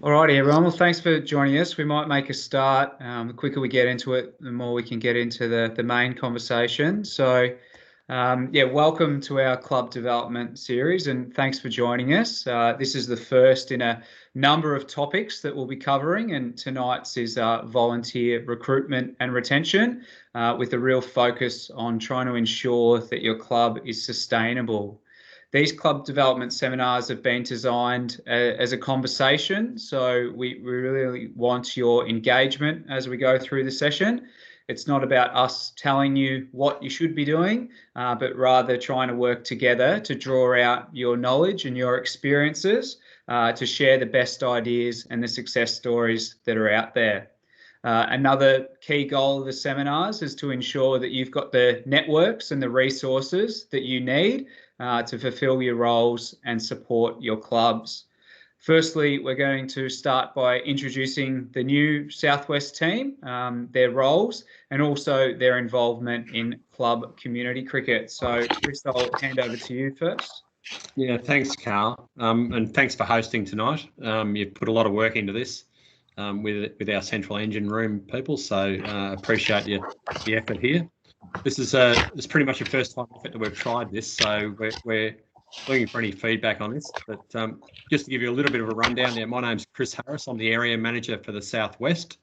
Alrighty, everyone. Well, thanks for joining us. We might make a start. The quicker we get into it, the more we can get into the main conversation. So, welcome to our club development series, and thanks for joining us. This is the first in a number of topics that we'll be covering, and tonight's is volunteer recruitment and retention, with a real focus on trying to ensure that your club is sustainable. These club development seminars have been designed as a conversation, so we really want your engagement as we go through the session. It's not about us telling you what you should be doing, but rather trying to work together to draw out your knowledge and your experiences to share the best ideas and the success stories that are out there. Another key goal of the seminars is to ensure that you've got the networks and the resources that you need to fulfill your roles and support your clubs. Firstly, we're going to start by introducing the new Southwest team, their roles, and also their involvement in club community cricket. So, Chris, I'll hand over to you first. Yeah, thanks, Carl, and thanks for hosting tonight. You've put a lot of work into this with our central engine room people, so appreciate the effort here. This is pretty much the first time that we've tried this, so we're looking for any feedback on this. But just to give you a little bit of a rundown, my name's Chris Harris. I'm the area manager for the Southwest,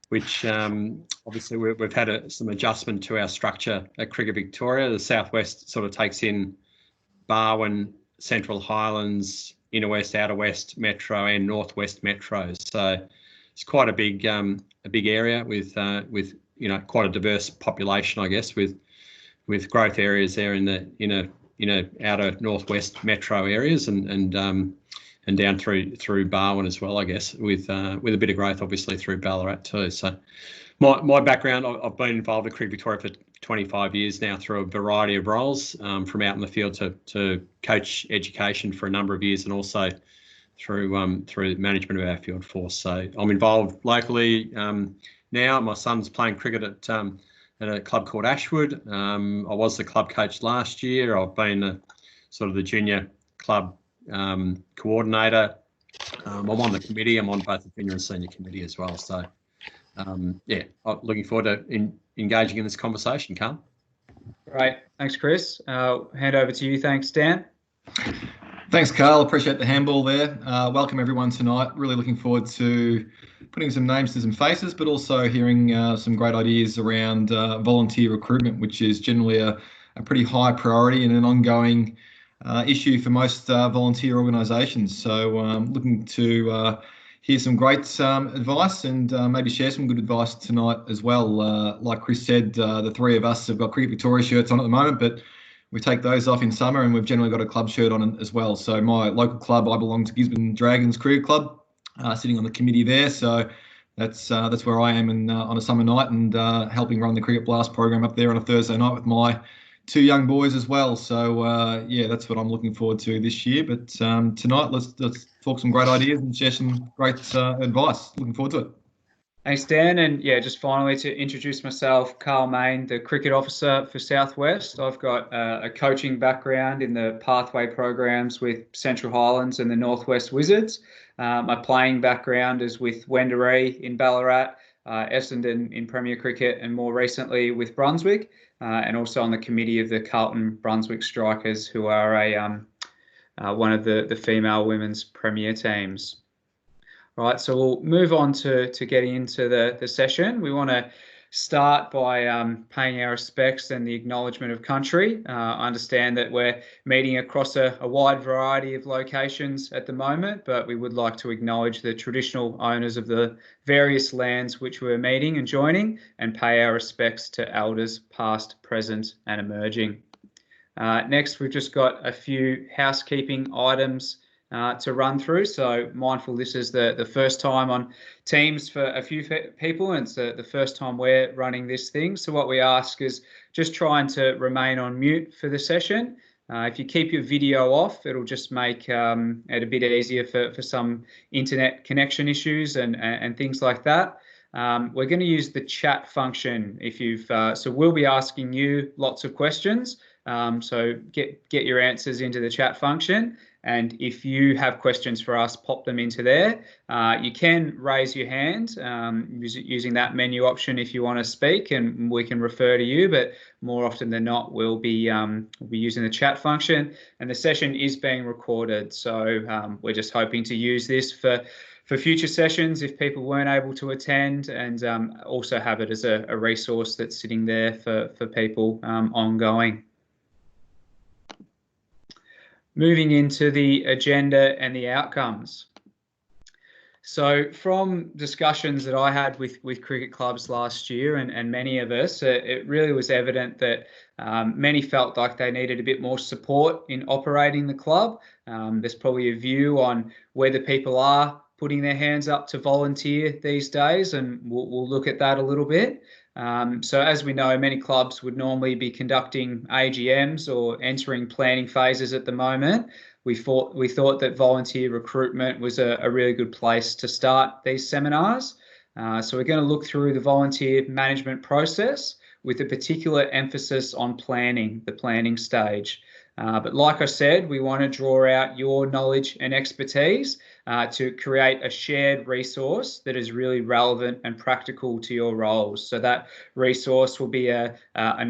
which obviously we've had some adjustment to our structure at Cricket Victoria. The Southwest sort of takes in Barwon, Central Highlands, Inner West, Outer West Metro, and Northwest Metros. So it's quite a big area with quite a diverse population, I guess, with growth areas there in the outer Northwest Metro areas and down through Barwon as well, I guess, with a bit of growth obviously through Ballarat too. So my background, I've been involved with Cricket Victoria for 25 years now through a variety of roles, from out in the field to coach education for a number of years, and also through management of our field force. So I'm involved locally now. My son's playing cricket at a club called Ashwood. I was the club coach last year. I've been the junior club coordinator. I'm on the committee. I'm on both the junior and senior committee as well. So I'm looking forward to engaging in this conversation, Carl. Great. Thanks, Chris. Hand over to you. Thanks, Dan. Thanks, Carl. Appreciate the handball there. Welcome everyone tonight. Really looking forward to putting some names to some faces, but also hearing some great ideas around volunteer recruitment, which is generally a pretty high priority and an ongoing issue for most volunteer organisations. So looking to hear some great advice and maybe share some good advice tonight as well. Like Chris said, the three of us have got Cricket Victoria shirts on at the moment, but we take those off in summer, and we've generally got a club shirt on as well. So my local club, I belong to Gisborne Dragons Cricket Club, sitting on the committee there. So that's where I am on a summer night, and helping run the Cricket Blast program up there on a Thursday night with my two young boys as well. So that's what I'm looking forward to this year. But tonight, let's talk some great ideas and share some great advice. Looking forward to it. Thanks, Dan. And just finally to introduce myself, Carl Main, the cricket officer for Southwest. I've got a coaching background in the pathway programs with Central Highlands and the Northwest Wizards. My playing background is with Wendouree in Ballarat, Essendon in Premier Cricket, and more recently with Brunswick, and also on the committee of the Carlton Brunswick Strikers, who are one of the female women's Premier teams. Right, so we'll move on to getting into the session. We want to start by paying our respects and the acknowledgement of country. I understand that we're meeting across a wide variety of locations at the moment, but we would like to acknowledge the traditional owners of the various lands which we're meeting and joining, and pay our respects to elders past, present and emerging. Next, we've just got a few housekeeping items to run through. So mindful this is the first time on Teams for a few people, and it's the first time we're running this thing. So what we ask is just trying to remain on mute for the session. If you keep your video off, it'll just make it a bit easier for some internet connection issues and things like that. We're going to use the chat function. So we'll be asking you lots of questions. So get your answers into the chat function. And if you have questions for us, pop them into there. You can raise your hand using that menu option if you want to speak, and we can refer to you. But more often than not, we'll be using the chat function. And the session is being recorded, so we're just hoping to use this for future sessions if people weren't able to attend, and also have it as a resource that's sitting there for people ongoing. Moving into the agenda and the outcomes. So from discussions that I had with cricket clubs last year, and many of us, it really was evident that many felt like they needed a bit more support in operating the club. There's probably a view on whether people are putting their hands up to volunteer these days, and we'll look at that a little bit. So as we know, many clubs would normally be conducting AGMs or entering planning phases at the moment. We thought that volunteer recruitment was a really good place to start these seminars. So we're going to look through the volunteer management process with a particular emphasis on planning, the planning stage. But like I said, we want to draw out your knowledge and expertise to create a shared resource that is really relevant and practical to your roles. So that resource will be an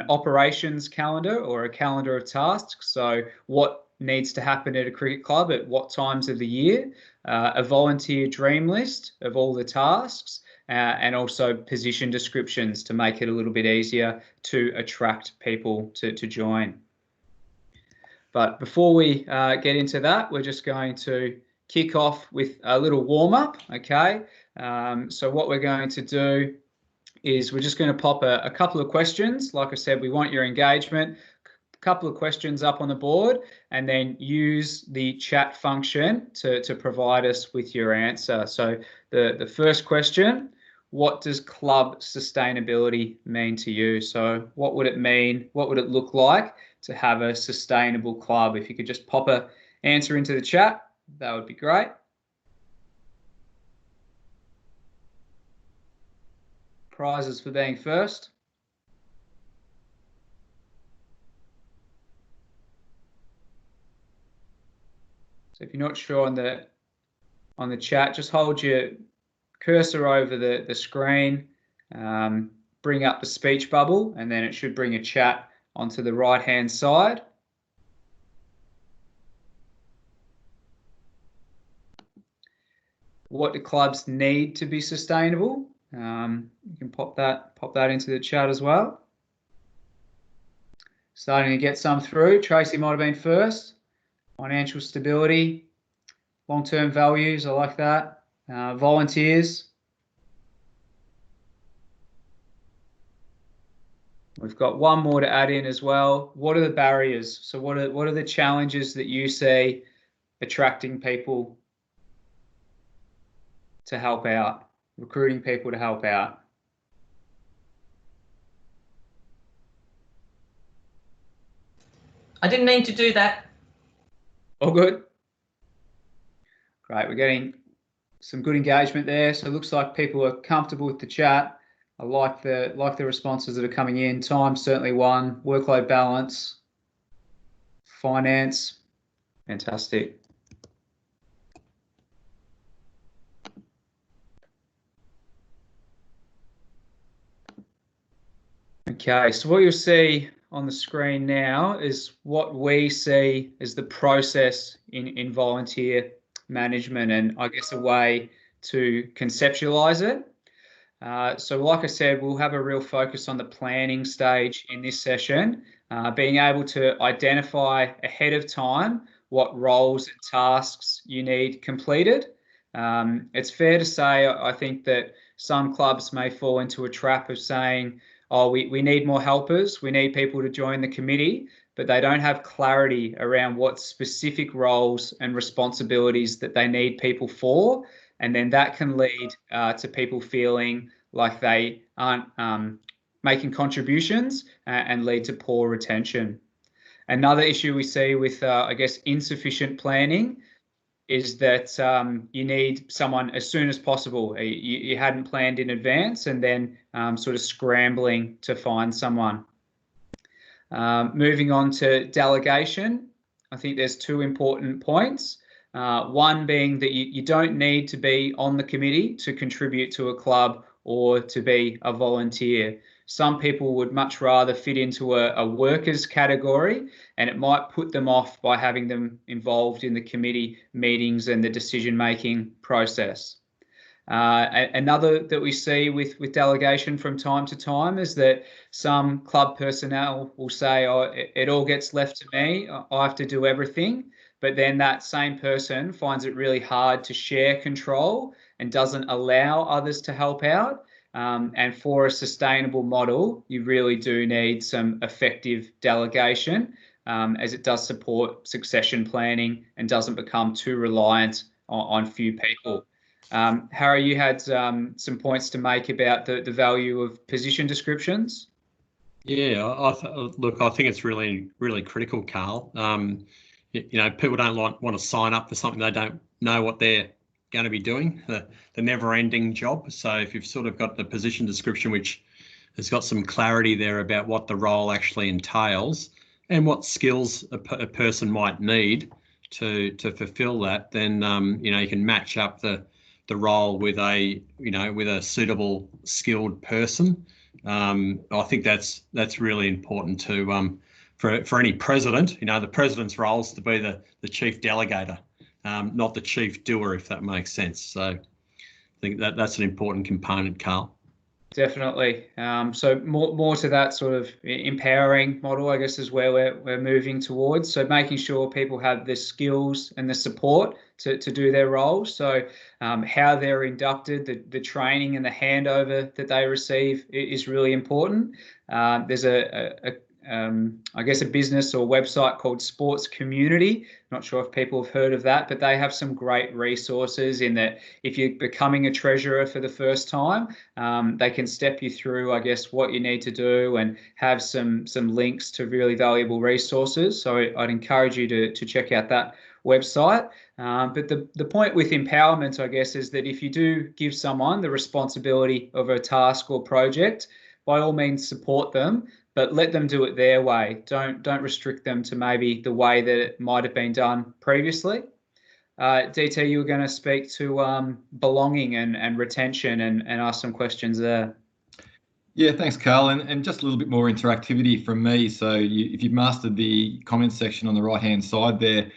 operations calendar or a calendar of tasks. So what needs to happen at a cricket club at what times of the year, a volunteer dream list of all the tasks, and also position descriptions to make it a little bit easier to attract people to join. But before we get into that, we're just going to kick off with a little warm-up, okay? So what we're going to do is we're just going to pop a couple of questions. Like I said, we want your engagement. A couple of questions up on the board, and then use the chat function to provide us with your answer. So the first question, what does club sustainability mean to you? So what would it mean? What would it look like to have a sustainable club? If you could just pop an answer into the chat, that would be great. Prizes for being first. So if you're not sure on the chat, just hold your cursor over the screen, bring up the speech bubble, and then it should bring a chat onto the right-hand side. What do clubs need to be sustainable? You can pop that into the chat as well. Starting to get some through. Tracy might have been first. Financial stability, long-term values, I like that. Volunteers. We've got one more to add in as well. What are the barriers? So what are the challenges that you see attracting people to help out, recruiting people to help out? I didn't mean to do that. All good. Great, we're getting some good engagement there. So it looks like people are comfortable with the chat. I like the responses that are coming in. Time, certainly one. Workload balance. Finance. Fantastic. Okay, so what you'll see on the screen now is what we see as the process in volunteer management, and I guess a way to conceptualize it. So like I said, we'll have a real focus on the planning stage in this session, being able to identify ahead of time what roles and tasks you need completed. It's fair to say, I think, that some clubs may fall into a trap of saying, oh, we need more helpers, we need people to join the committee, but they don't have clarity around what specific roles and responsibilities that they need people for. And then that can lead to people feeling like they aren't making contributions and lead to poor retention. Another issue we see with, I guess, insufficient planning is that you need someone as soon as possible. You hadn't planned in advance, and then sort of scrambling to find someone. Moving on to delegation. I think there's two important points. One being that you don't need to be on the committee to contribute to a club or to be a volunteer. Some people would much rather fit into a workers category, and it might put them off by having them involved in the committee meetings and the decision-making process. Another that we see with delegation from time to time is that some club personnel will say, oh, it all gets left to me, I have to do everything. But then that same person finds it really hard to share control and doesn't allow others to help out. And for a sustainable model, you really do need some effective delegation, as it does support succession planning and doesn't become too reliant on few people. Harry, you had some points to make about the value of position descriptions. Yeah, look, I think it's really, really critical, Carl. People don't want to sign up for something they don't know what they're going to be doing, the never-ending job. So if you've sort of got the position description, which has got some clarity there about what the role actually entails and what skills a person might need to fulfill that, then you can match up the role with a suitable skilled person. I think that's really important to for any president. The president's role is to be the chief delegator, not the chief doer, if that makes sense. So I think that's an important component, Carl. Definitely. So more to that sort of empowering model, I guess, is where we're moving towards. So making sure people have the skills and the support to do their roles. So how they're inducted, the training and the handover that they receive is really important. There's I guess a business or website called Sports Community. Not sure if people have heard of that, but they have some great resources in that if you're becoming a treasurer for the first time, they can step you through, I guess, what you need to do and have some links to really valuable resources. So I'd encourage you to check out that website. But the point with empowerment, I guess, is that if you do give someone the responsibility of a task or project, by all means support them, but let them do it their way. Don't restrict them to maybe the way that it might have been done previously. DT, you were going to speak to belonging and retention and ask some questions there. Yeah, thanks, Carl. And just a little bit more interactivity from me. So if you've mastered the comments section on the right-hand side there,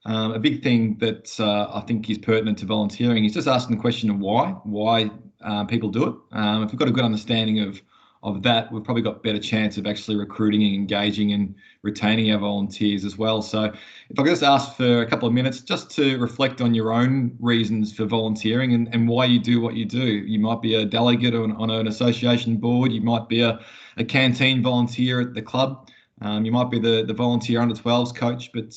a big thing that I think is pertinent to volunteering is just asking the question of why people do it. If we've got a good understanding of that, we've probably got better chance of actually recruiting and engaging and retaining our volunteers as well. So if I could just ask for a couple of minutes just to reflect on your own reasons for volunteering and why you do what you do. You might be a delegate on an association board. You might be a canteen volunteer at the club. You might be the volunteer under 12s coach, but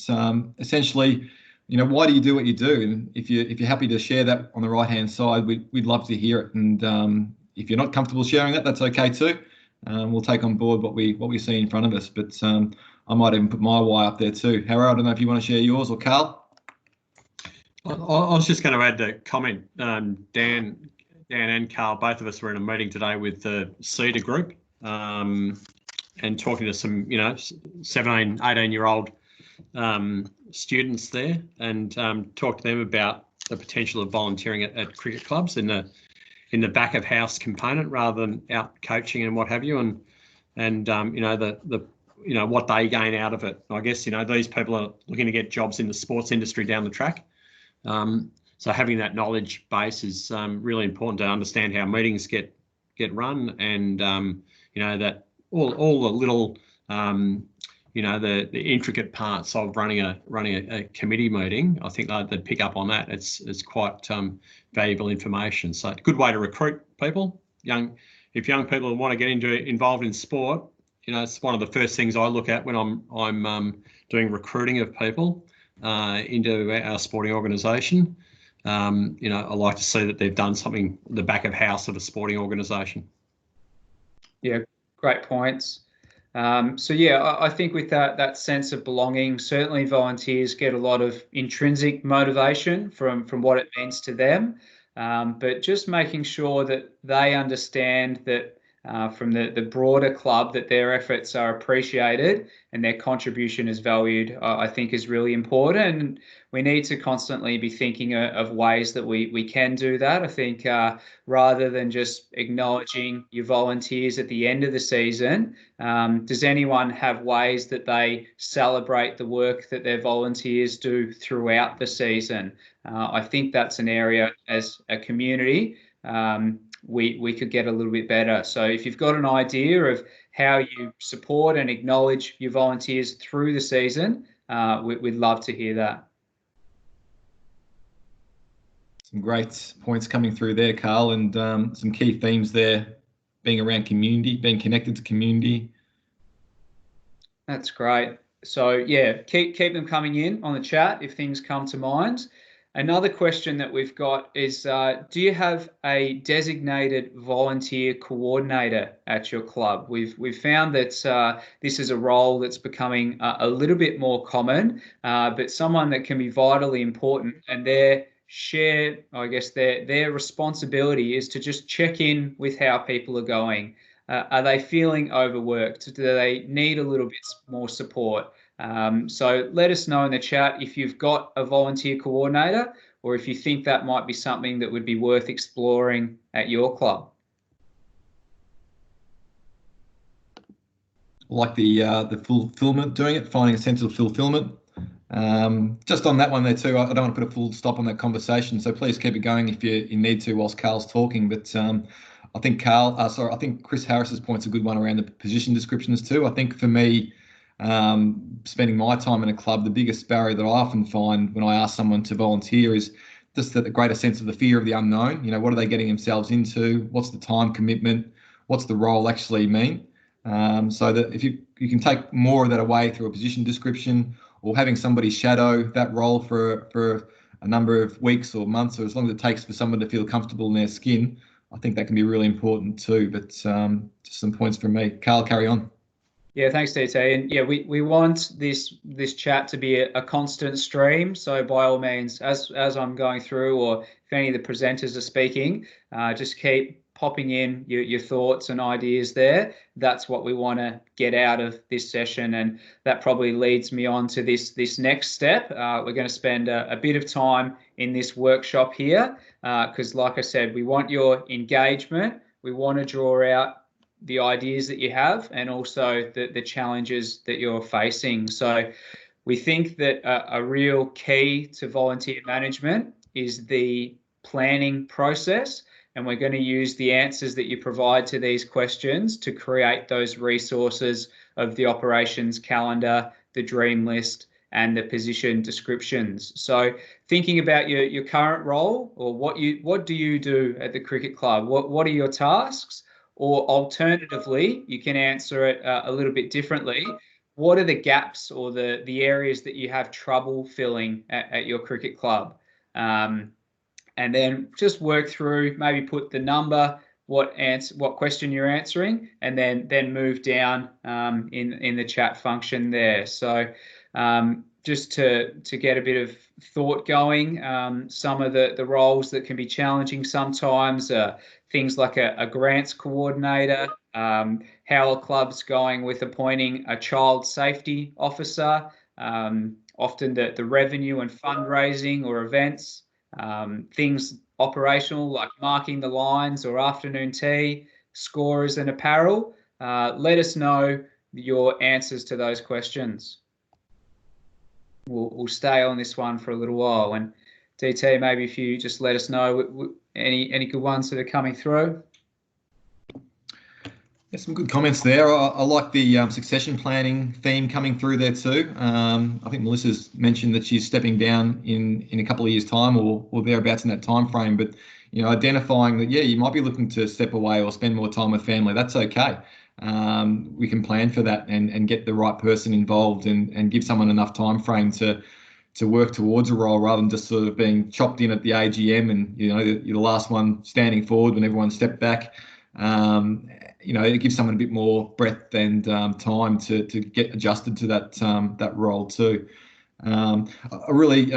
essentially, why do you do what you do? And if you're happy to share that on the right-hand side, we'd love to hear it. And if you're not comfortable sharing that, that's okay too. We'll take on board what we see in front of us. But I might even put my why up there too. Harry, I don't know if you want to share yours, or Carl. I was just going to add the comment. Dan and Carl, both of us were in a meeting today with the CEDA group and talking to some 17, 18-year-old students there, and talked to them about the potential of volunteering at cricket clubs in the back of house component rather than out coaching and what have you, and what they gain out of it. I guess these people are looking to get jobs in the sports industry down the track, so having that knowledge base is really important to understand how meetings get run, and that all the little the intricate parts of running a committee meeting. I think they'd pick up on that. It's quite valuable information. So good way to recruit people. If young people want to get involved in sport, it's one of the first things I look at when I'm doing recruiting of people into our sporting organisation. I like to see that they've done something the back of house of a sporting organisation. Yeah, great points. So yeah, I think with that sense of belonging, certainly volunteers get a lot of intrinsic motivation from what it means to them, but just making sure that they understand that from the broader club that their efforts are appreciated and their contribution is valued, I think is really important. And we need to constantly be thinking of ways that we can do that. I think rather than just acknowledging your volunteers at the end of the season, does anyone have ways that they celebrate the work that their volunteers do throughout the season? I think that's an area as a community we could get a little bit better. So if you've got an idea of how you support and acknowledge your volunteers through the season, we'd love to hear that. Some great points coming through there, Carl, and some key themes there, being around community, being connected to community. That's great. So yeah, keep them coming in on the chat if things come to mind. Another question that we've got is, do you have a designated volunteer coordinator at your club? We've found that this is a role that's becoming a little bit more common, but someone that can be vitally important, and their responsibility is to just check in with how people are going. Are they feeling overworked? Do they need a little bit more support? So let us know in the chat if you've got a volunteer coordinator or if you think that might be something that would be worth exploring at your club. Like the fulfillment, doing it, finding a sense of fulfillment. Just on that one there too, I don't want to put a full stop on that conversation, so please keep it going if you need to whilst Carl's talking. But I think I think Chris Harris's point's a good one around the position descriptions too. I think for me, spending my time in a club, the biggest barrier that I often find when I ask someone to volunteer is just the greater sense of the fear of the unknown. You know, what are they getting themselves into? What's the time commitment? What's the role actually mean? So that if you can take more of that away through a position description or having somebody shadow that role for a number of weeks or months, or as long as it takes for someone to feel comfortable in their skin, I think that can be really important too. But just some points from me. Carl, carry on. Yeah, thanks, DT. And yeah, we want this chat to be a constant stream. So by all means, as I'm going through, or if any of the presenters are speaking, just keep popping in your thoughts and ideas there. That's what we want to get out of this session, and that probably leads me on to this next step. We're going to spend a bit of time in this workshop here because, like I said, we want your engagement. We want to draw out the ideas that you have and also the challenges that you're facing. So we think that a real key to volunteer management is the planning process, and we're going to use the answers that you provide to these questions to create those resources of the operations calendar, the dream list, and the position descriptions. So thinking about your current role, or what do you do at the cricket club? What are your tasks? Or alternatively, you can answer it a little bit differently. What are the gaps or the areas that you have trouble filling at your cricket club? And then just work through, maybe put the number, what question you're answering, and then move down in the chat function there. So just to get a bit of thought going, some of the roles that can be challenging sometimes are things like a grants coordinator, how a club's going with appointing a child safety officer, often the revenue and fundraising or events, things operational like marking the lines or afternoon tea, scorers and apparel. Let us know your answers to those questions. We'll stay on this one for a little while. And DT, maybe if you just let us know any good ones that are coming through. There's some good comments there. I like the succession planning theme coming through there too. I think Melissa's mentioned that she's stepping down in a couple of years' time or thereabouts in that time frame. But you know, identifying that, yeah, you might be looking to step away or spend more time with family. That's okay. We can plan for that and get the right person involved and give someone enough time frame to work towards a role rather than just sort of being chopped in at the AGM and, you know, you're the last one standing forward when everyone stepped back. You know, it gives someone a bit more breadth and time to get adjusted to that role too. A really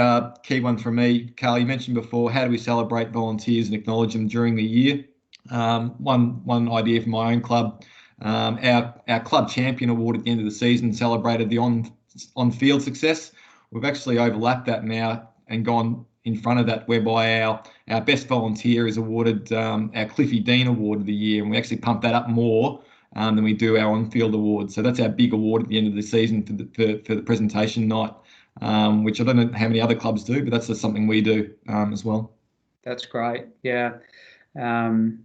key one for me, Carl, you mentioned before, how do we celebrate volunteers and acknowledge them during the year? One idea for my own club. Our club champion award at the end of the season celebrated the on-field success. We've actually overlapped that now and gone in front of that, whereby our best volunteer is awarded our Cliffy Dean Award of the year, and we actually pump that up more than we do our on-field award. So that's our big award at the end of the season for the presentation night, which I don't know how many other clubs do, but that's just something we do as well. That's great. Yeah. And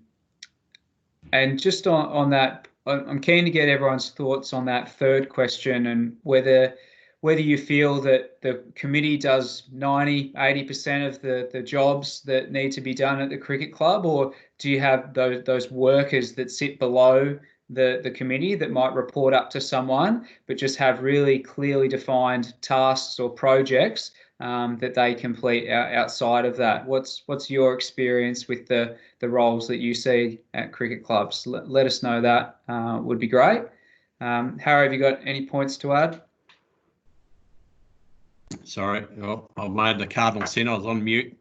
just on that, I'm keen to get everyone's thoughts on that third question, and whether you feel that the committee does 80% of the jobs that need to be done at the cricket club, or do you have those workers that sit below the committee that might report up to someone, but just have really clearly defined tasks or projects that they complete outside of that? What's your experience with the roles that you see at cricket clubs? Let us know. That would be great. Harry, have you got any points to add? Sorry, I've made the cardinal sin. I was on mute.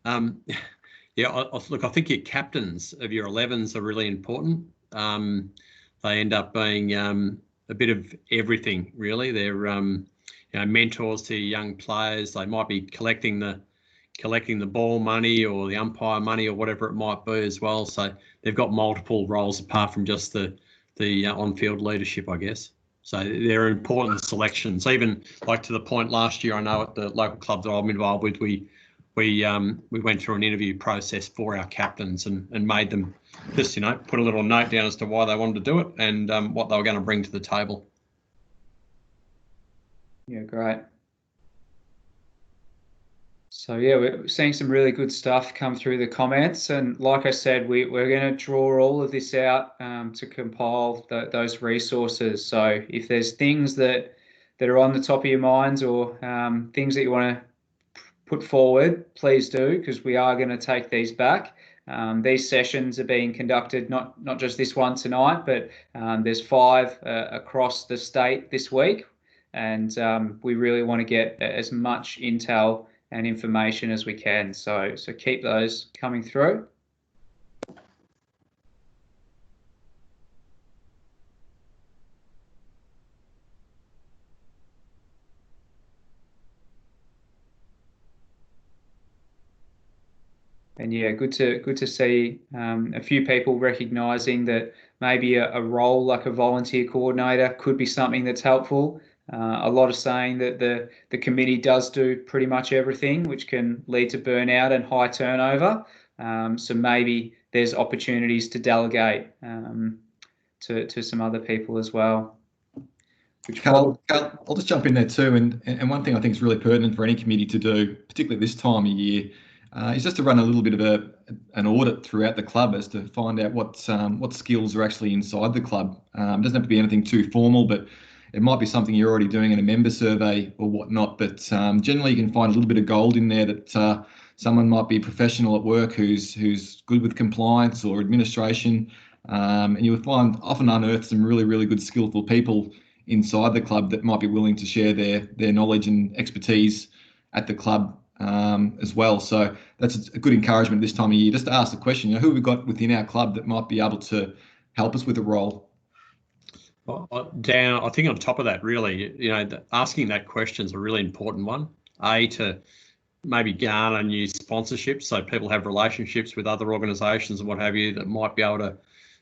Look, I think your captains of your 11s are really important. They end up being a bit of everything, really. They're mentors to young players. They might be collecting the ball money or the umpire money or whatever it might be as well. So they've got multiple roles apart from just the on-field leadership, I guess. So they're important selections. Even like to the point last year, I know at the local club that I'm involved with, we went through an interview process for our captains and made them just put a little note down as to why they wanted to do it and what they were going to bring to the table. Yeah, great. So yeah, we're seeing some really good stuff come through the comments, and like I said, we're going to draw all of this out to compile those resources. So if there's things that are on the top of your minds, or things that you want to put forward, please do, because we are going to take these back. These sessions are being conducted not just this one tonight, but there's 5 across the state this week, and we really want to get as much intel and information as we can. So keep those coming through. And yeah, good to see a few people recognising that maybe a role like a volunteer coordinator could be something that's helpful. A lot are saying that the committee does do pretty much everything, which can lead to burnout and high turnover. So maybe there's opportunities to delegate to some other people as well. Carl, I'll just jump in there too. And one thing I think is really pertinent for any committee to do, particularly this time of year, is just to run a little bit of an audit throughout the club as to find out what skills are actually inside the club. It doesn't have to be anything too formal, but it might be something you're already doing in a member survey or whatnot. But generally, you can find a little bit of gold in there that someone might be professional at work who's good with compliance or administration, and you'll find often unearth some really, really good skillful people inside the club that might be willing to share their knowledge and expertise at the club as well. So that's a good encouragement this time of year, just to ask the question, who have we got within our club that might be able to help us with a role? Dan, I think on top of that, really, asking that question is a really important one. To maybe garner new sponsorships, so people have relationships with other organisations and what have you that might be able to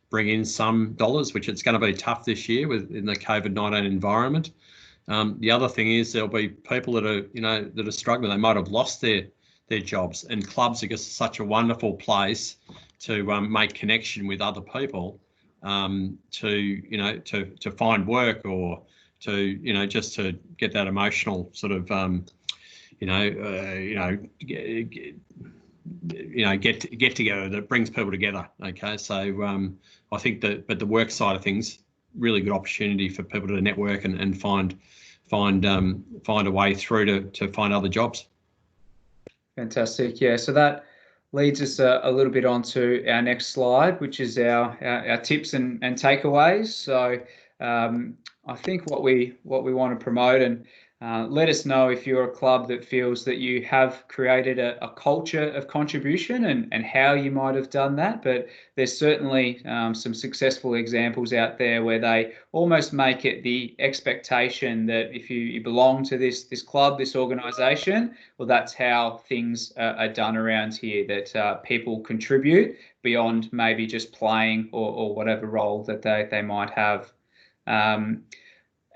bring in some dollars, which it's going to be tough this year in the COVID-19 environment. The other thing is there'll be people that are struggling. They might have lost their jobs, and clubs are just such a wonderful place to make connection with other people, to find work, or to just to get that emotional sort of get together that brings people together. Okay, so I think but the work side of things, really good opportunity for people to network and find a way through to find other jobs. Fantastic. Yeah, so that leads us a little bit onto our next slide, which is our tips and takeaways. So I think what we want to promote, and Let us know if you're a club that feels that you have created a culture of contribution and how you might have done that. But there's certainly some successful examples out there where they almost make it the expectation that if you belong to this club, this organisation, well, that's how things are done around here, that people contribute beyond maybe just playing or whatever role that they might have.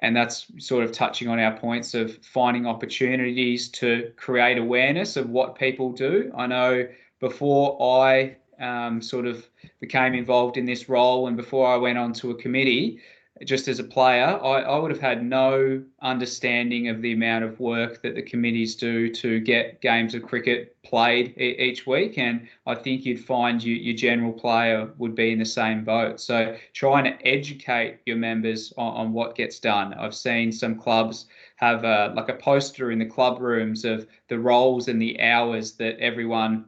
And that's sort of touching on our points of finding opportunities to create awareness of what people do. I know before I sort of became involved in this role and before I went on to a committee, just as a player, I would have had no understanding of the amount of work that the committees do to get games of cricket played each week. And I think you'd find your general player would be in the same boat. So trying to educate your members on what gets done. I've seen some clubs have like a poster in the club rooms of the roles and the hours that everyone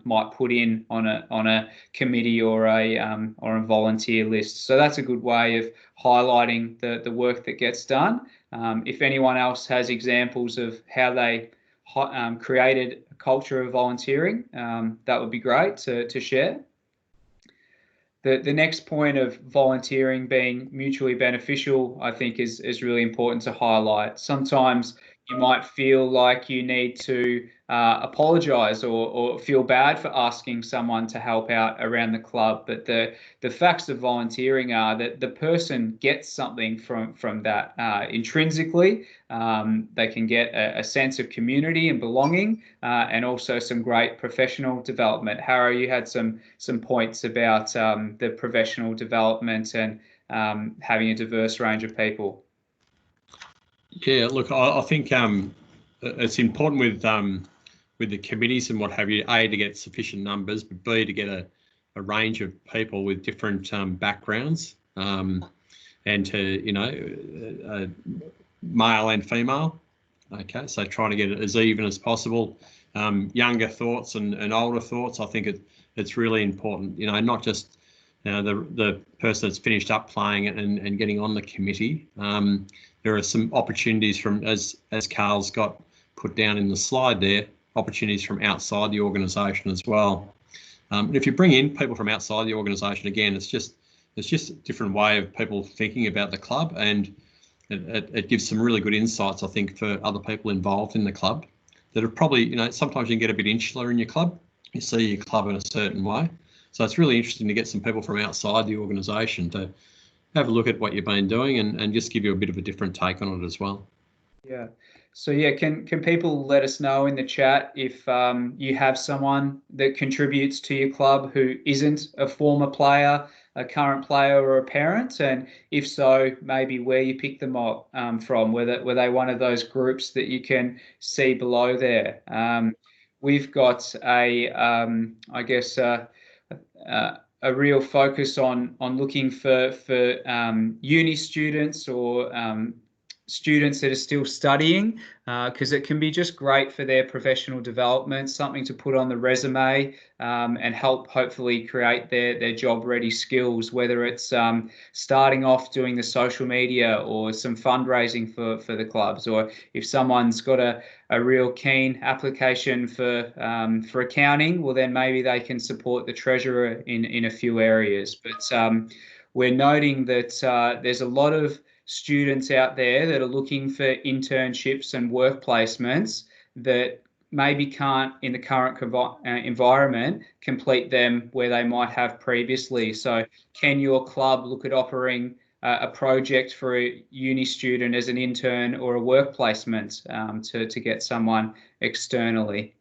might put in on a committee or a volunteer list. So that's a good way of highlighting the work that gets done. If anyone else has examples of how they created a culture of volunteering, that would be great to share. The next point of volunteering being mutually beneficial, I think, is really important to highlight. Sometimes you might feel like you need to apologise or feel bad for asking someone to help out around the club. But the facts of volunteering are that the person gets something from that intrinsically. They can get a sense of community and belonging, and also some great professional development. Harrow, you had some points about the professional development and having a diverse range of people. Yeah, look, I think it's important with the committees and what have you, A, to get sufficient numbers, but B, to get a range of people with different backgrounds, and to, male and female. Okay, so trying to get it as even as possible. Younger thoughts and older thoughts, I think it's really important, not just the person that's finished up playing it and getting on the committee. There are some opportunities from, as Carl's got put down in the slide there, opportunities from outside the organisation as well. And if you bring in people from outside the organisation, again, it's just a different way of people thinking about the club, and it gives some really good insights, I think, for other people involved in the club that are probably, sometimes you can get a bit insular in your club. You see your club in a certain way. So it's really interesting to get some people from outside the organisation to have a look at what you've been doing and just give you a bit of a different take on it as well. Yeah. So yeah, can people let us know in the chat if you have someone that contributes to your club who isn't a former player, a current player, or a parent, and if so, maybe where you pick them up from? Were they one of those groups that you can see below there? We've got I guess a real focus on looking for uni students or students that are still studying, because it can be just great for their professional development, something to put on the resume, and help hopefully create their job ready skills, whether it's starting off doing the social media or some fundraising for the clubs, or if someone's got a real keen application for accounting, well then maybe they can support the treasurer in a few areas. But we're noting that there's a lot of students out there that are looking for internships and work placements that maybe can't, in the current environment, complete them where they might have previously. So can your club look at offering a project for a uni student as an intern or a work placement to get someone externally?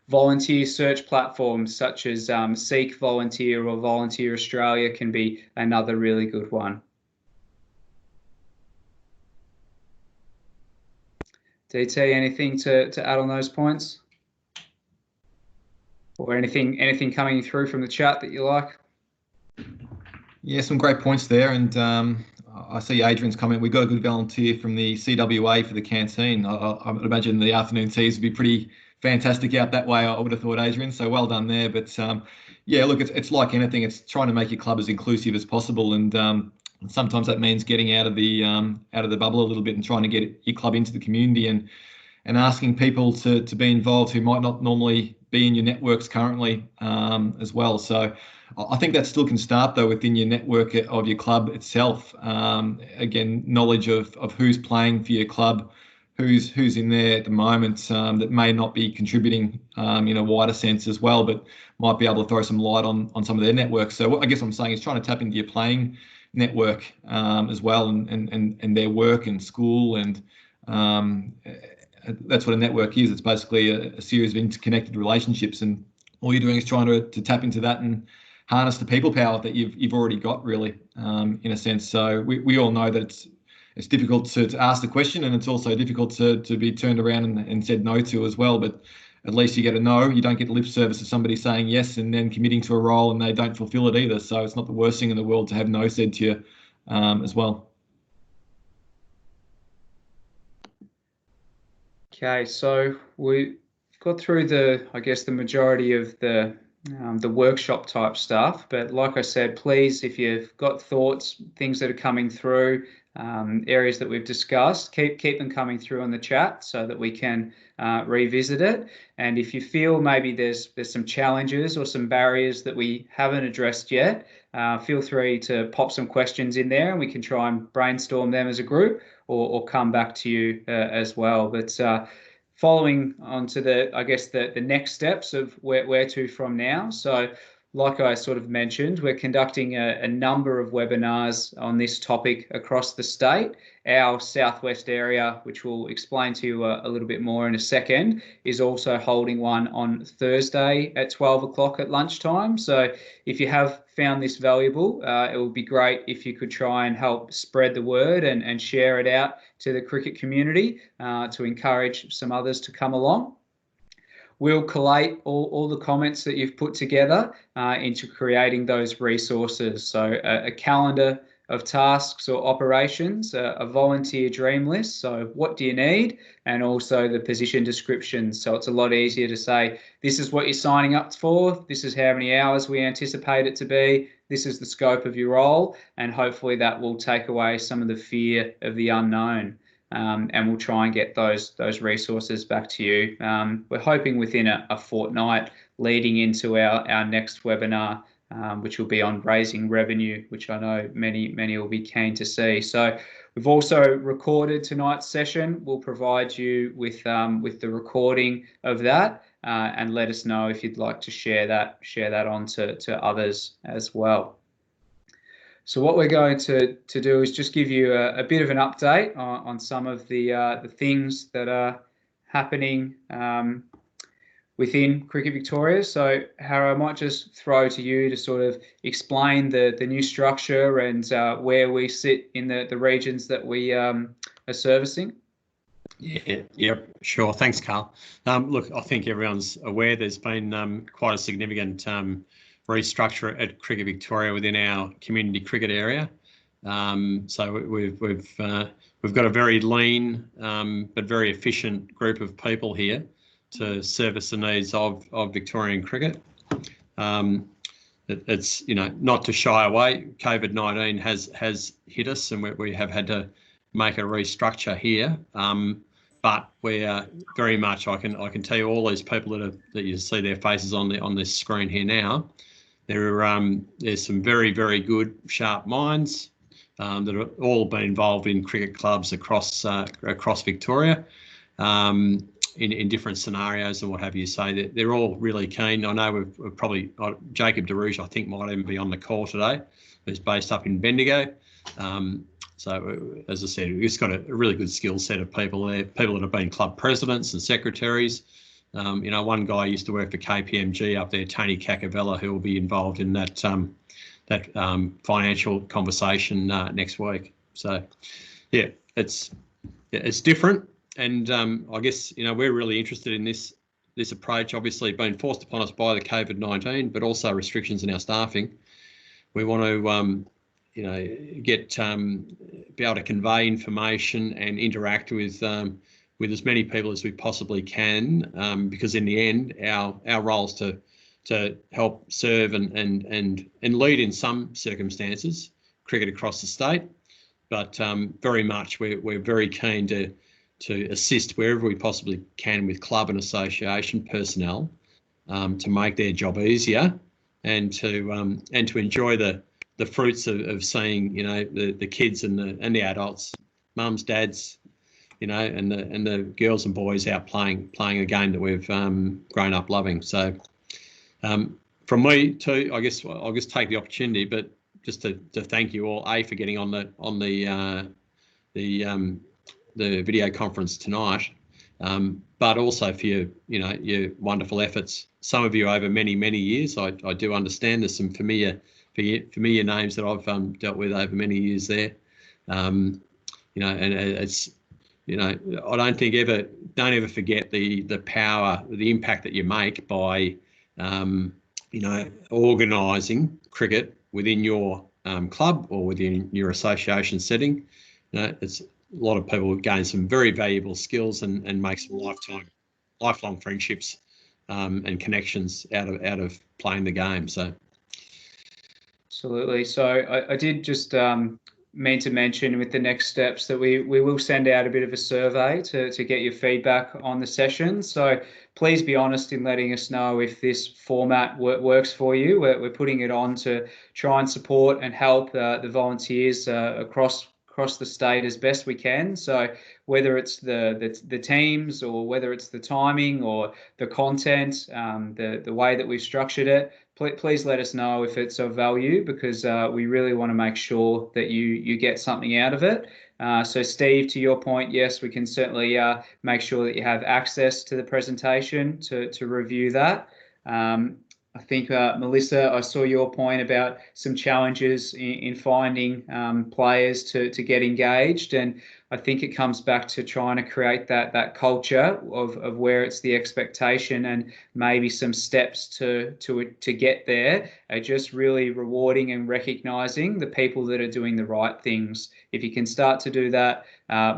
Volunteer search platforms such as Seek Volunteer or Volunteer Australia can be another really good one. DT, anything to add on those points? Or anything coming through from the chat that you like? Yeah, some great points there. And I see Adrian's comment. We got a good volunteer from the CWA for the canteen. I would imagine the afternoon teas would be pretty fantastic out that way, I would have thought, Adrian. So well done there. But yeah, look, it's like anything. It's trying to make your club as inclusive as possible. And Sometimes that means getting out of the bubble a little bit and trying to get your club into the community, and asking people to be involved who might not normally be in your networks currently, as well. So I think that still can start though within your network of your club itself. Again, knowledge of who's playing for your club, who's in there at the moment, that may not be contributing in a wider sense as well, but might be able to throw some light on some of their networks. So what I guess I'm saying is trying to tap into your playing network as well, and their work and school, and that's what a network is. It's basically a series of interconnected relationships, and all you're doing is trying to tap into that and harness the people power that you've already got, really, in a sense. So we all know that it's difficult to ask the question, and it's also difficult to be turned around and said no to as well. But at least you get a no. You don't get lip service of somebody saying yes and then committing to a role and they don't fulfil it either. So it's not the worst thing in the world to have no said to you, as well. Okay, so we got through the majority of the workshop type stuff, but like I said, please, if you've got thoughts, things that are coming through, areas that we've discussed, keep them coming through on the chat so that we can revisit it. And if you feel maybe there's some challenges or some barriers that we haven't addressed yet, feel free to pop some questions in there and we can try and brainstorm them as a group, or come back to you as well. But following on to the next steps of where to from now. So like I sort of mentioned, we're conducting a number of webinars on this topic across the state. Our southwest area, which we'll explain to you a little bit more in a second, is also holding one on Thursday at 12 o'clock at lunchtime. So if you have found this valuable, it would be great if you could try and help spread the word and share it out to the cricket community to encourage some others to come along. We'll collate all the comments that you've put together into creating those resources. So a calendar of tasks or operations, a volunteer dream list. So what do you need? And also the position descriptions. So it's a lot easier to say, this is what you're signing up for. This is how many hours we anticipate it to be. This is the scope of your role. And hopefully that will take away some of the fear of the unknown. And we'll try and get those resources back to you. We're hoping within a fortnight leading into our next webinar, which will be on raising revenue, which I know many will be keen to see. So we've also recorded tonight's session. We'll provide you with the recording of that, and let us know if you'd like to share that on to others as well. So what we're going to do is just give you a bit of an update on some of the things that are happening within Cricket Victoria. So Harry, I might just throw to you to sort of explain the new structure and where we sit in the regions that we are servicing. Yeah, sure. Thanks, Carl. Look, I think everyone's aware there's been quite a significant restructure at Cricket Victoria within our community cricket area. So we've got a very lean but very efficient group of people here to service the needs of Victorian cricket. It's not to shy away. COVID-19 has hit us, and we have had to make a restructure here. But we are very much. I can tell you all these people that you see their faces on this screen here now. There's some very, very good, sharp minds that have all been involved in cricket clubs across Victoria in different scenarios and what have you. So they're all really keen. I know we've probably Jacob DeRouge, I think, might even be on the call today. He's based up in Bendigo. So as I said, we've just got a really good skill set of people there. People that have been club presidents and secretaries. One guy used to work for KPMG up there, Tony Cacavella, who will be involved in that financial conversation next week. So, yeah, it's different, and I guess we're really interested in this approach. Obviously, being forced upon us by the COVID-19, but also restrictions in our staffing. We want to be able to convey information and interact with as many people as we possibly can, because in the end, our role is to help serve and lead in some circumstances cricket across the state. But very much we're very keen to assist wherever we possibly can with club and association personnel to make their job easier and to enjoy the fruits of seeing, you know, the kids and the adults, mums, dads, you know, and the girls and boys out playing a game that we've grown up loving. So from me too, I guess I'll just take the opportunity, but just to thank you all, for getting on the video conference tonight, but also for your wonderful efforts. Some of you over many years. I do understand there's some familiar names that I've dealt with over many years there. And it's, I don't ever forget the power, the impact that you make by organising cricket within your club or within your association setting. It's a lot of people gain some very valuable skills and make some lifelong friendships and connections out of playing the game. So absolutely. So I did just mean to mention with the next steps that we will send out a bit of a survey to get your feedback on the session. So please be honest in letting us know if this format works for you. We're putting it on to try and support and help the volunteers across the state as best we can. So whether it's the teams or whether it's the timing or the content, the way that we've structured it, please let us know if it's of value, because we really want to make sure that you get something out of it. So Steve, to your point, yes, we can certainly make sure that you have access to the presentation to review that. I think, Melissa, I saw your point about some challenges in finding players to get engaged. And I think it comes back to trying to create that culture of where it's the expectation, and maybe some steps to get there are just really rewarding and recognising the people that are doing the right things. If you can start to do that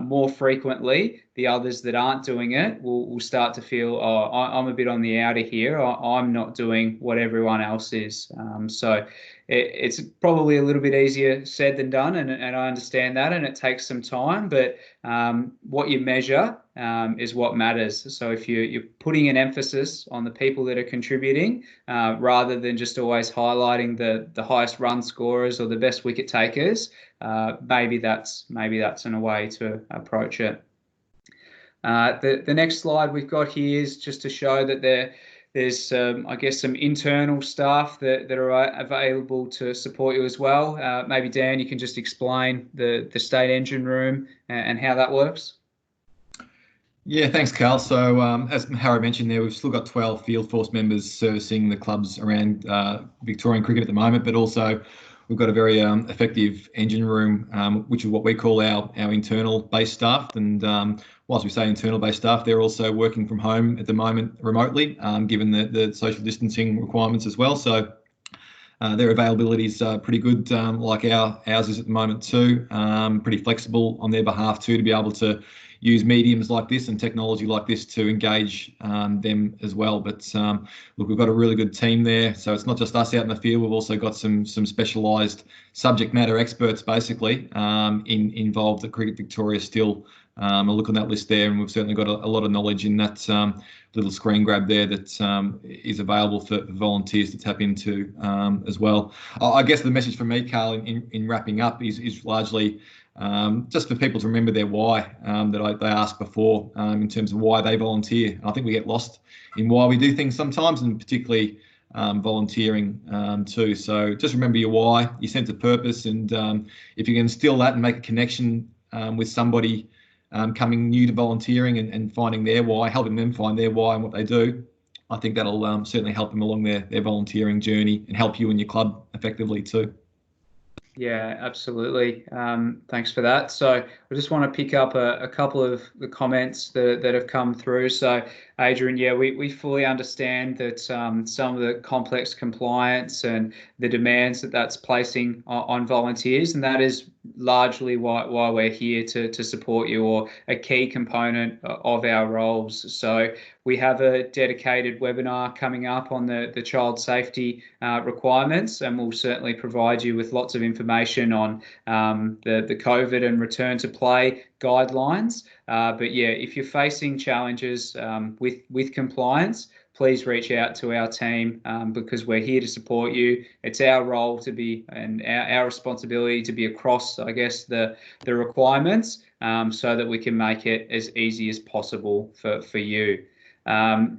more frequently, the others that aren't doing it will start to feel, oh, I'm a bit on the outer here. I'm not doing what everyone else is. So it's probably a little bit easier said than done, and I understand that, and it takes some time, but what you measure is what matters. So if you're putting an emphasis on the people that are contributing, rather than just always highlighting the highest run scorers or the best wicket takers, maybe that's in a way to approach it. The next slide we've got here is just to show that there's I guess some internal staff that are available to support you as well. Maybe Dan, you can just explain the state engine room and how that works. Yeah, thanks, Carl. So as Harry mentioned there, we've still got 12 field force members servicing the clubs around Victorian cricket at the moment, but also we've got a very effective engine room, which is what we call our internal based staff. And whilst we say internal based staff, they're also working from home at the moment remotely, given the social distancing requirements as well. So their availability is pretty good, like ours is at the moment too. Pretty flexible on their behalf too, to be able to use mediums like this and technology like this to engage them as well. But look, we've got a really good team there. So it's not just us out in the field. We've also got some specialised subject matter experts basically involved at Cricket Victoria still. I'll look on that list there, and we've certainly got a lot of knowledge in that little screen grab there that is available for volunteers to tap into as well. I guess the message from me, Carl, in wrapping up is largely just for people to remember their why that they asked before in terms of why they volunteer. And I think we get lost in why we do things sometimes, and particularly volunteering too. So just remember your why, your sense of purpose, and if you can instill that and make a connection with somebody coming new to volunteering and finding their why, helping them find their why and what they do, I think that'll certainly help them along their volunteering journey and help you and your club effectively too. Yeah, absolutely. Thanks for that. So I just want to pick up a couple of the comments that have come through. So Adrian, yeah, we fully understand that some of the complex compliance and the demands that's placing on volunteers, and that is largely why we're here to support you, or a key component of our roles. So we have a dedicated webinar coming up on the child safety requirements, and we'll certainly provide you with lots of information on the COVID and return to play guidelines. But yeah, if you're facing challenges with compliance, please reach out to our team, because we're here to support you. It's our role to be, and our responsibility to be across, I guess, the requirements, so that we can make it as easy as possible for you.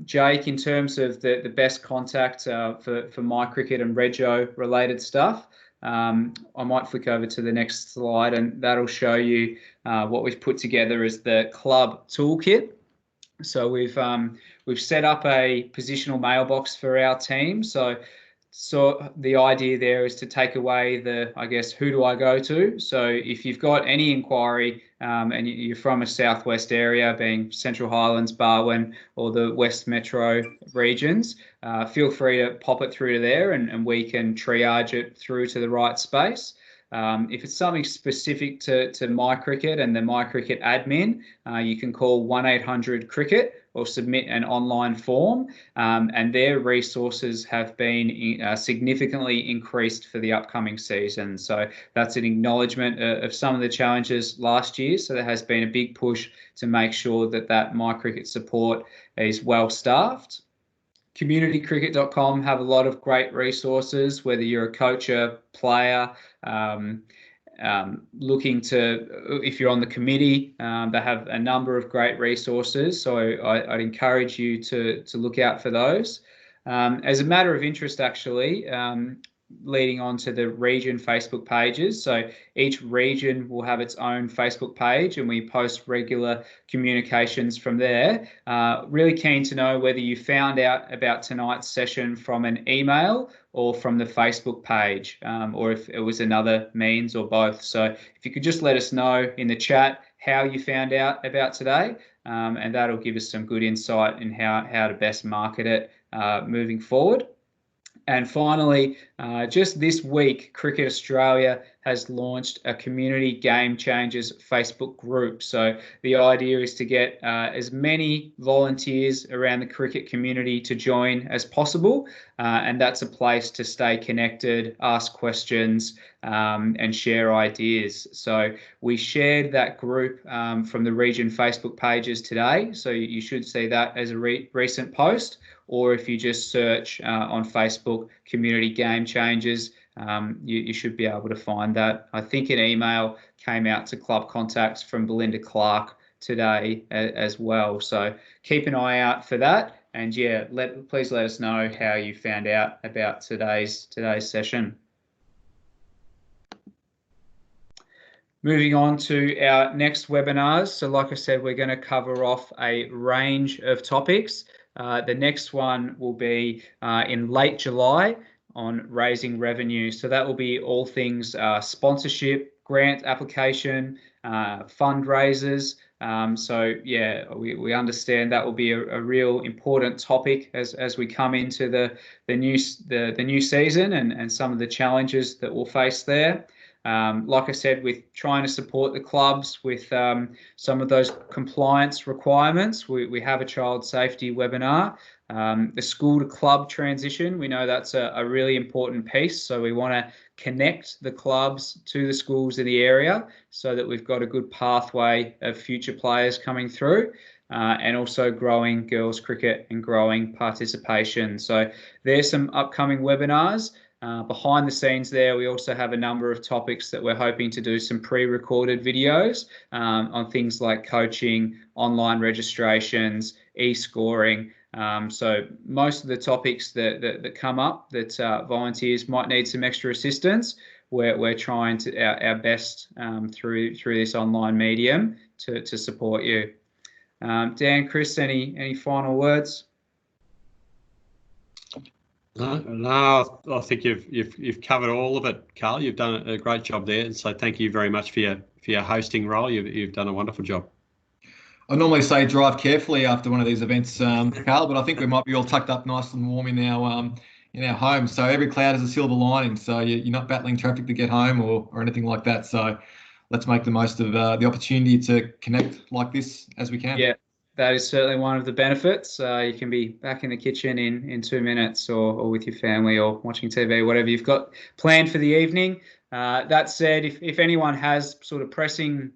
Jake, in terms of the best contact for my cricket and Rego related stuff, I might flick over to the next slide, and that'll show you what we've put together as the club toolkit. So we've set up a positional mailbox for our team. So the idea there is to take away the, I guess, who do I go to? So if you've got any inquiry and you're from a southwest area, being Central Highlands, Barwon, or the West Metro regions, feel free to pop it through to there, and we can triage it through to the right space. If it's something specific to My Cricket and the My Cricket admin, you can call 1-800-CRICKET or submit an online form, and their resources have been significantly increased for the upcoming season. So that's an acknowledgement of some of the challenges last year. So there has been a big push to make sure that My Cricket support is well staffed. Communitycricket.com have a lot of great resources, whether you're a coach, a player, looking to, if you're on the committee, they have a number of great resources. So I'd encourage you to look out for those. As a matter of interest, actually, leading on to the region Facebook pages. So each region will have its own Facebook page, and we post regular communications from there. Really keen to know whether you found out about tonight's session from an email or from the Facebook page, or if it was another means or both. So if you could just let us know in the chat how you found out about today, and that'll give us some good insight in how to best market it moving forward. And finally, just this week, Cricket Australia has launched a Community Game Changers Facebook group. So the idea is to get as many volunteers around the cricket community to join as possible. And that's a place to stay connected, ask questions, and share ideas. So we shared that group from the region Facebook pages today. So you should see that as a recent post. Or if you just search on Facebook, Community Game Changers, you should be able to find that. I think an email came out to club contacts from Belinda Clark today as well. So keep an eye out for that. And yeah, please let us know how you found out about today's session. Moving on to our next webinars. So like I said, we're going to cover off a range of topics. The next one will be in late July on raising revenue. So that will be all things sponsorship, grant application, fundraisers. So yeah, we understand that will be a real important topic as we come into the new season and some of the challenges that we'll face there. Like I said, with trying to support the clubs with some of those compliance requirements, we have a child safety webinar. The school to club transition, we know that's a really important piece. So we want to connect the clubs to the schools in the area so that we've got a good pathway of future players coming through. And also growing girls cricket and growing participation. So there's some upcoming webinars. Behind the scenes there, we also have a number of topics that we're hoping to do some pre-recorded videos on things like coaching, online registrations, e-scoring. So most of the topics that come up that volunteers might need some extra assistance, we're trying to our best through this online medium to support you. Dan, Chris, any final words? No, I think you've covered all of it, Carl. You've done a great job there. So thank you very much for your hosting role. You've done a wonderful job. I normally say drive carefully after one of these events, Carl, but I think we might be all tucked up nice and warm in in our homes. So every cloud has a silver lining. So you're not battling traffic to get home or anything like that. So let's make the most of the opportunity to connect like this as we can. Yeah, that is certainly one of the benefits. You can be back in the kitchen in 2 minutes, or with your family, or watching TV, whatever you've got planned for the evening. That said, if anyone has sort of pressing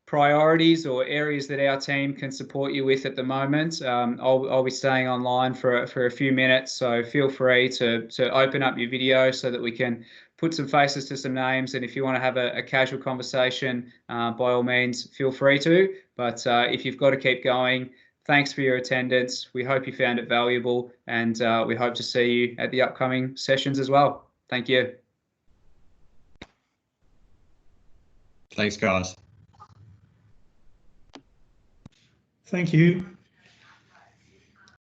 priorities or areas that our team can support you with at the moment, I'll be staying online for a few minutes, so feel free to open up your video so that we can put some faces to some names. And if you want to have a casual conversation, by all means, feel free to. But if you've got to keep going, thanks for your attendance. We hope you found it valuable, and we hope to see you at the upcoming sessions as well. Thank you. Thanks, guys. Thank you.